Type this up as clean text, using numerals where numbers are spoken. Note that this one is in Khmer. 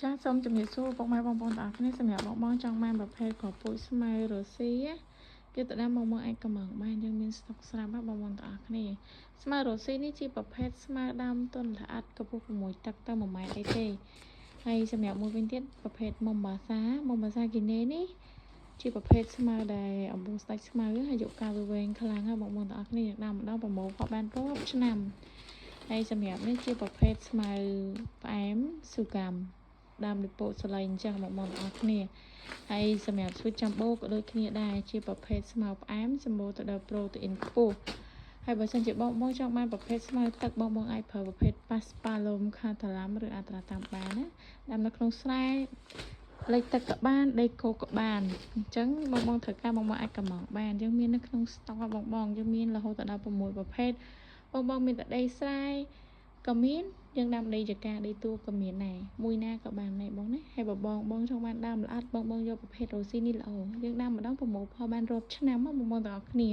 ចាសូមជំរាបសួរពុកម៉ែបងប្អូនទាំងអស់គ្នាសម្រាប់បងចង់បានប្រភេទក្រពូចស្មៅរស៊ីយកទៅដាំបងអាចកំងបានយើងមានស្តុកស្រាប់បងប្អូនទាំងអស់គ្នាស្មៅរស៊ីនេះជាប្រភេទស្មៅដើមទុនល្អិតកពុះ6ទឹកទៅ1ម៉ែត្រអីទេហើយសម្រាប់មួយវិញទៀតប្រភេទមុំបាសាគីណេនេះជាប្រភេទស្មៅដែលអំពូស្ដេចស្មៅហើយយកកាលវែងខ្លាំងហើយបងប្អូនទាំងអស់គ្នាដាំម្ដងប្រមូលផលបានរាប់ឆ្នាំហើយសម្រាប់នេះជាប្រភេទស្មៅផ្អែមស៊ូកាំដើមលិពោសលៃអញ្ចឹងបងប្អូនទាំងអស់គ្នាហើយសម្រាប់ស្វីតចាំបូក៏ដូចគ្នាដែរជាប្រភេទស្មៅផ្អែមសម្បូរទៅដោយប្រូតេអ៊ីនខ្ពស់ហើយបើសិនជាបងចង់បានប្រភេទស្មៅទឹកបងអាចប្រើប្រភេទប៉ាស្ប៉ាឡូមខាតាឡាំឬអាត្រាតាមបានណាដាំនៅក្នុងស្រែលិចទឹកក៏បានដីគោក៏បានអញ្ចឹងបងត្រូវការបងអាចកំងបានយើងមាននៅក្នុងស្តុកបងយើងមានរហូតដល់6ប្រភេទបងមានតែដីស្រែក៏មានយើងដាំដីចកាដីទួក៏មានដែរមួយណាក៏បានដែរបងណាហើយបើបងចង់បានដើមល្អិតបងយកប្រភេទរ៉ូស៊ីនេះល្អយើងដាំម្ដងប្រមូលផលបានរាប់ឆ្នាំបងទាំងអស់គ្នា